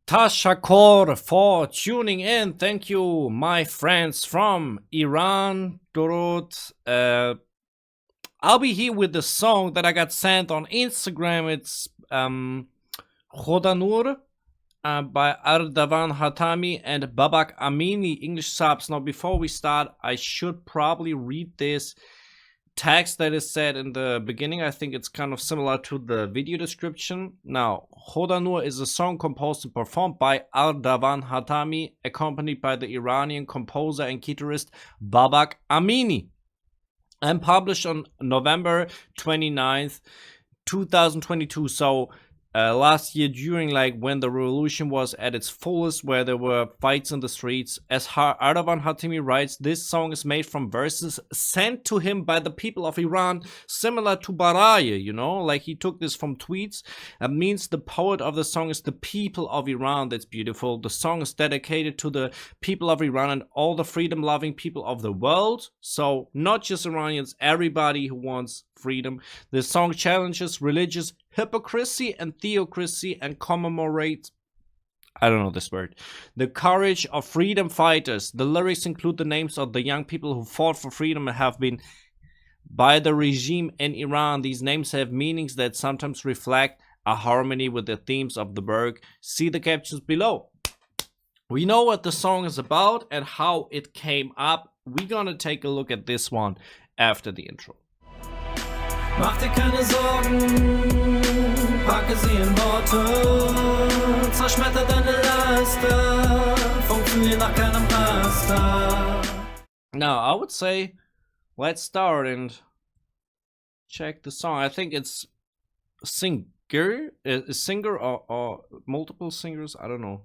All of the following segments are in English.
Tashakor for tuning in. Thank you, my friends from Iran. Durut. I'll be here with the song that I got sent on Instagram. It's Khodanour by Ardavan Hatami and Babak Amini, English subs. Now, before we start, I should probably read this text that is said in the beginning. I think it's kind of similar to the video description. Now, Khodanour is a song composed and performed by Ardavan Hatami, accompanied by the Iranian composer and guitarist Babak Amini, and published on November 29th, 2022. So last year, during when the revolution was at its fullest, where there were fights in the streets. As Ardavan Hatami writes, this song is made from verses sent to him by the people of Iran, similar to Baraya, you know, like he took this from tweets. That means the poet of the song is the people of Iran. That's beautiful. The song is dedicated to the people of Iran and all the freedom-loving people of the world. So not just Iranians, everybody who wants freedom. The song challenges religious hypocrisy and theocracy and commemorates, I don't know this word, the courage of freedom fighters. The lyrics include the names of the young people who fought for freedom and have been by the regime in Iran. These names have meanings that sometimes reflect a harmony with the themes of the work. See the captions below. We know what the song is about and how it came up. We're gonna take a look at this one after the intro. Mach dir keine Sorgen, packe sie in Worte, zerschmetter deine Laster, funktioniert nach keinem Raster. Now, I would say, let's start and check the song. I think it's a singer or multiple singers, I don't know.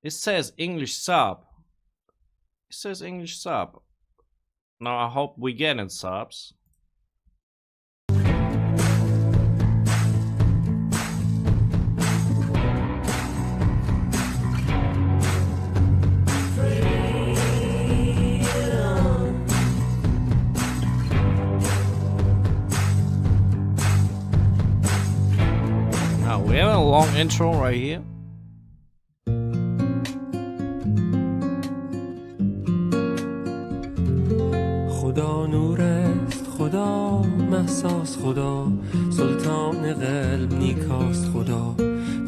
It says English sub. It says English sub. Now I hope we get in subs. Now we have a long intro right here. خدا نور است، خدا محساس، خدا سلطان قلب نیکاست، خدا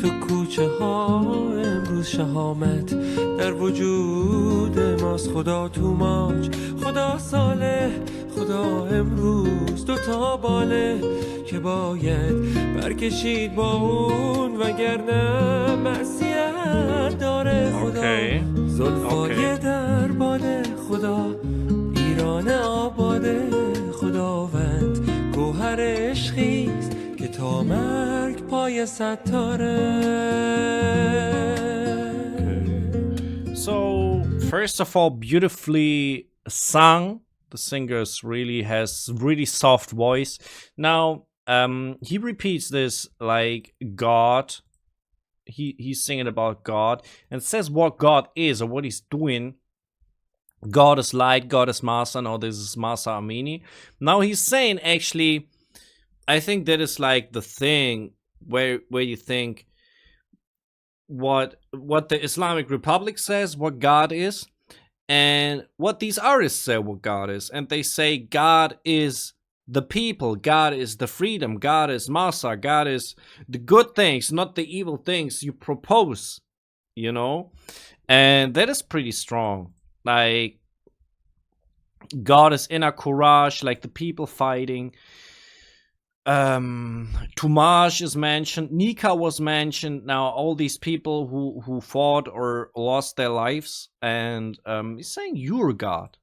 تو کوچه ها امروز شهامت در وجود ماست، خدا تو ماج، خدا صالح، خدا امروز دوتا باله که باید برکشید با اون وگرنه معصیت داره، خدا زلفای در باده، خدا ایران آباده، خداوند گوهر عشقیست که تا مرگ پای ستاره. So first of all, beautifully sung. The singer really has really soft voice. Now he repeats this like God. He's singing about God and says what God is or what he's doing. God is light, God is Masa. Now this is Masa Amini. Now he's saying, actually, I think that is like the thing where you think what the Islamic Republic says what God is, and what these artists say what God is. And they say God is the people, God is the freedom, God is Masa, God is the good things, not the evil things you propose, you know? And that is pretty strong. Like, God is inner courage, like the people fighting. Tumaj is mentioned. Nika was mentioned. Now, all these people who fought or lost their lives. And he's saying, your God,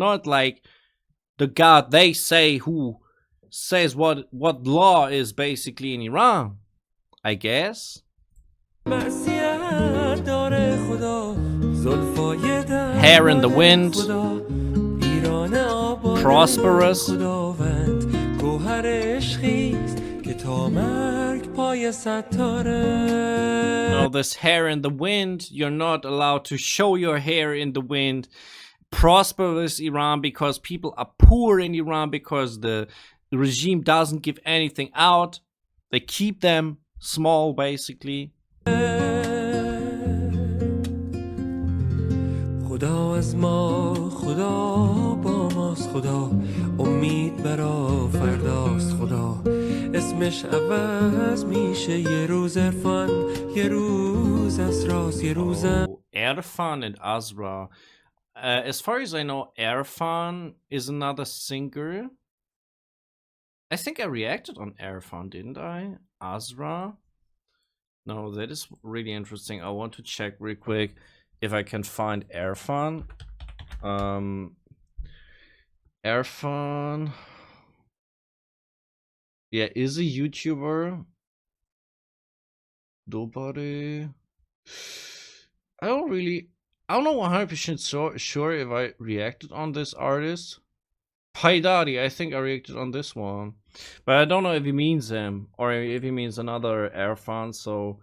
not like the God they say who says what law is basically in Iran, I guess. Hair in the wind, prosperous. Now this hair in the wind, you're not allowed to show your hair in the wind. prosperous Iran, because people are poor in Iran, because the regime doesn't give anything out. They keep them small, basically. خدا از ما خدا با ماست خدا امید برا فرداست خدا اسمش عوض میشه یه روز عرفان یه روز اسراس یه روزم Irfan and Azra. As far as I know, Irfan is another singer. I think I reacted on Irfan, didn't I? Azra? No, that is really interesting. I want to check real quick if I can find Irfan. Irfan, yeah, is a YouTuber. Nobody. I don't know 100% sure if I reacted on this artist. Haidari, I think I reacted on this one, but I don't know if he means him or if he means another Irfan. So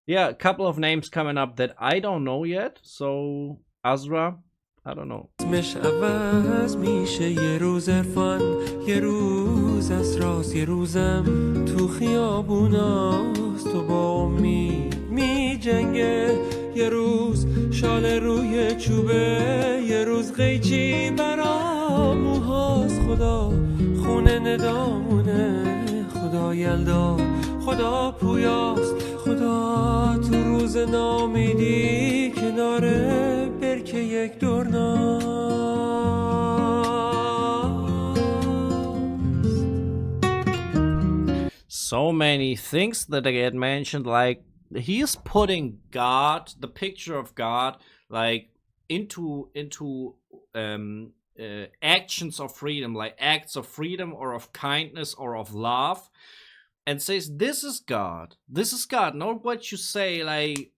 yeah, a couple of names coming up that I don't know yet. So Azra, I don't know. اسمش عوض میشه یه روز عرفان یه روز اسراس یه روزم تو خیابوناست تو با امید می جنگه یه روز شال روی چوبه یه روز قیچی برا موهاست خدا خونه ندامونه خدا یلدا خدا پویاست خدا تو روز نامیدی کناره برکه یک دورناست So many things that get mentioned, like he's putting God, the picture of God, like into actions of freedom, like acts of freedom or of kindness or of love, and says this is God, not what you say, like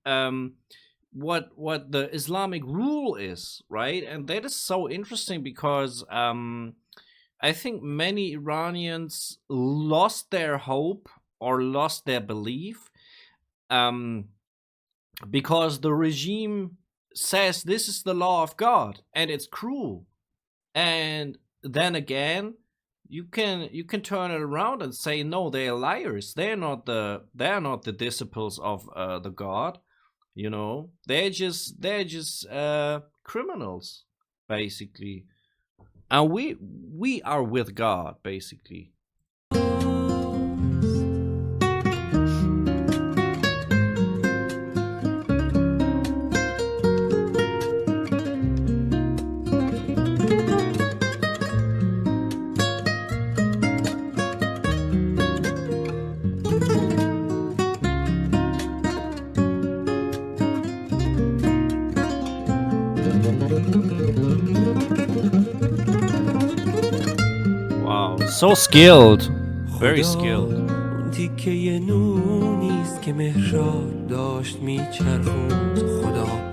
what the Islamic rule is, right? And that is so interesting because I think many Iranians lost their hope or lost their belief because the regime says this is the law of God and it's cruel. And then again, you can turn it around and say no, they are liars. They're not the disciples of the God. You know, they're just criminals, basically. And we are with God, basically. Wow, so skilled, very skilled. تیکه نونیست که مهراد داشت میچرخوند خدا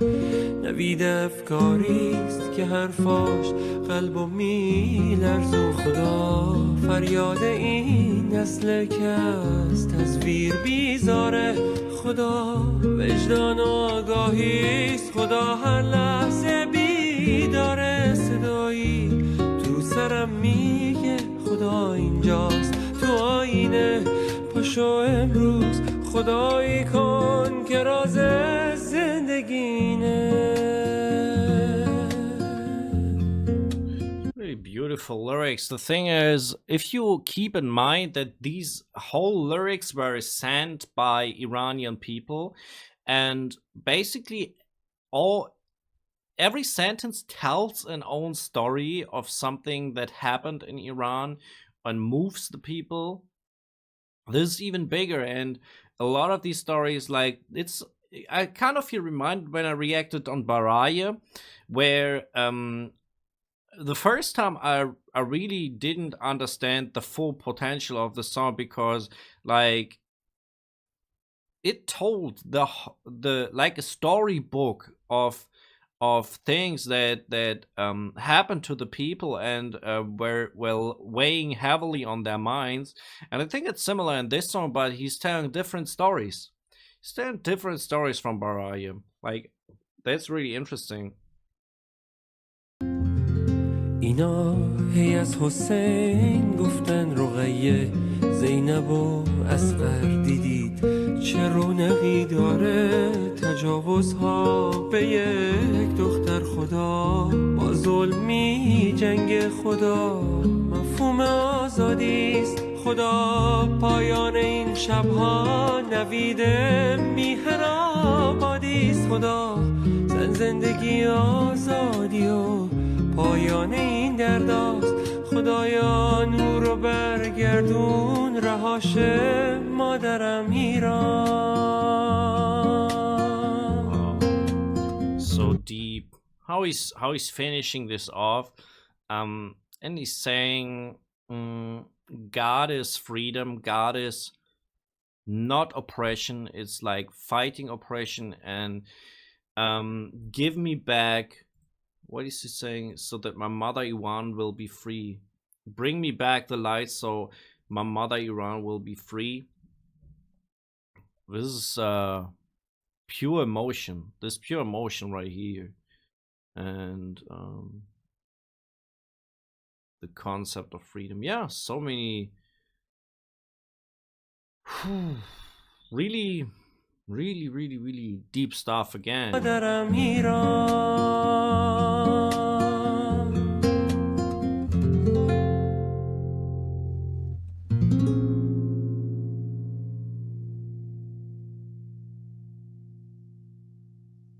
نوید افکاریست که حرفاش قلبو میلرزون خدا فریاد این نسل که از تصویر بیزاره خدا وجدان و آگاهیست خدا هر لحظه بیداره صدایی تو سرم میگه خدا اینجاست تو آینه پاشو امروز خدایی کن که راز زندگینه. Very beautiful lyrics. The thing is, if you keep in mind that these whole lyrics were sent by Iranian people, and basically every sentence tells an own story of something that happened in Iran and moves the people. This is even bigger, and a lot of these stories, like I kind of feel reminded when I reacted on Baraya, where the first time I really didn't understand the full potential of the song, because like it told the like a storybook of things that happened to the people and were weighing heavily on their minds. And I think it's similar in this song, but he's telling different stories. He's telling different stories from Baraya. Like, that's really interesting. اینا هی از حسین گفتن رقیه زینب و اصغر دیدید چه رونقی داره تجاوزها به یک دختر خدا با ظلمی جنگ خدا مفهوم آزادیست خدا پایان این شبها نوید میهن آبادیست خدا زن زندگی آزادی و پایان این درداست خدایا نور رو برگردون رهاش مادرم ایران. So deep. How he's finishing this off, and he's saying, God is freedom, God is not oppression. It's like fighting oppression, and give me back. What is he saying? So that my mother Iran will be free. Bring me back the light so my mother Iran will be free. This is pure emotion. This pure emotion right here. And the concept of freedom. Yeah, so many really deep stuff again.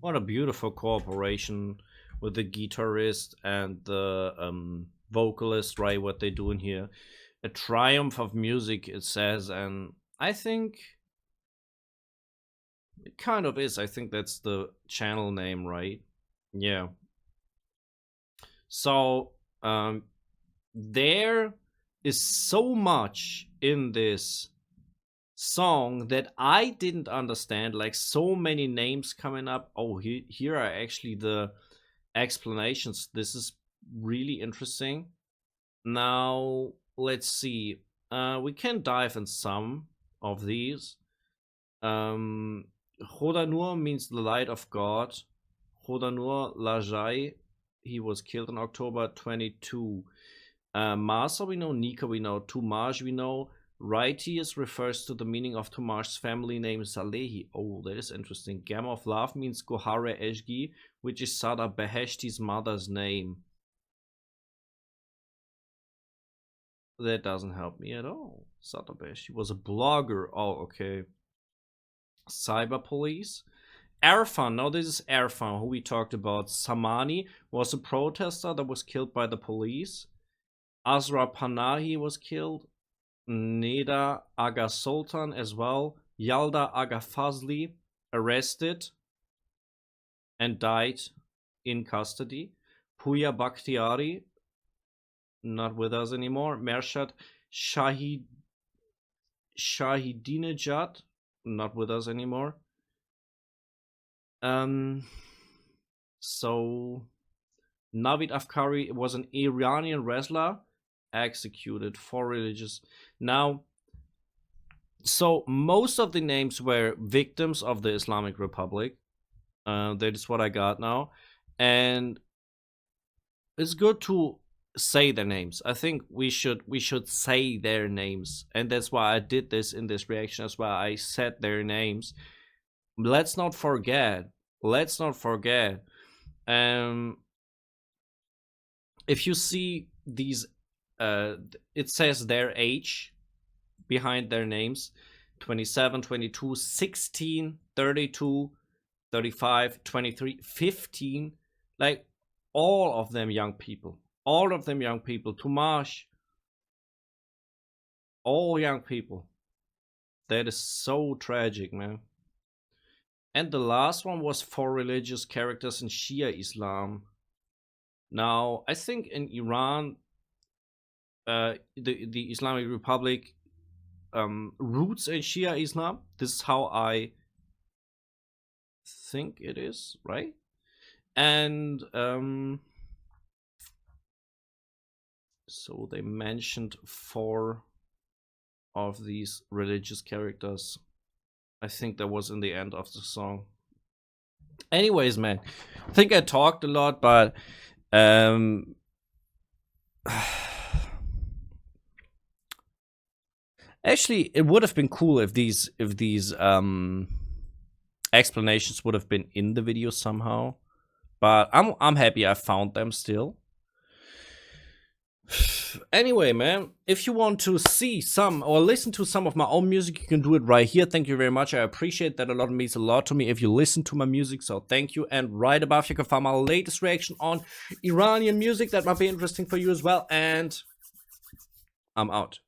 What a beautiful cooperation with the guitarist and the vocalist, right? What they're doing here. A triumph of music, it says, and I think it kind of is. I think that's the channel name, right? Yeah. So there is so much in this song that I didn't understand, like so many names coming up. Oh, here are actually the explanations. This is really interesting. Now let's see. We can dive in some of these. Khodanour means the light of God. Khodanour Lajai, he was killed in October 22. Masa we know, Nika we know, Tumaj we know. Righteous refers to the meaning of Tumaj's family name Salehi. Oh, that is interesting. Gamma of Love means Gohare Eshgi, which is Sada Beheshti's mother's name. That doesn't help me at all. Sada Beheshti was a blogger. Oh, okay. Cyber police. Arfan, no, this is Arfan, who we talked about. Samani was a protester that was killed by the police. Azra Panahi was killed. Neda Aga Sultan as well. Yalda Aga Fazli arrested and died in custody. Puya Bakhtiari, not with us anymore. Mershad Shahidinejad, not with us anymore. So Navid Afkari was an Iranian wrestler, executed for religious. Now, so most of the names were victims of the Islamic Republic. That is what I got now, and it's good to say their names. I think we should say their names, and that's why I did this in this reaction. That's why I said their names. Let's not forget. If you see these, it says their age behind their names: 27, 22, 16, 32, 35, 23, 15. Like all of them young people. Tumash, all young people. That is so tragic, man. And the last one was for religious characters in Shia Islam. Now, I think in Iran, the Islamic Republic roots in Shia Islam. This is how I think it is, right? And so they mentioned 4 of these religious characters. I think that was in the end of the song. Anyways, man, I think I talked a lot, but Actually, it would have been cool if these explanations would have been in the video somehow. But I'm happy I found them still. Anyway, man, if you want to see some or listen to some of my own music, you can do it right here. Thank you very much. I appreciate that a lot. It means a lot to me if you listen to my music, so thank you. And right above you can find my latest reaction on Iranian music. That might be interesting for you as well. And I'm out.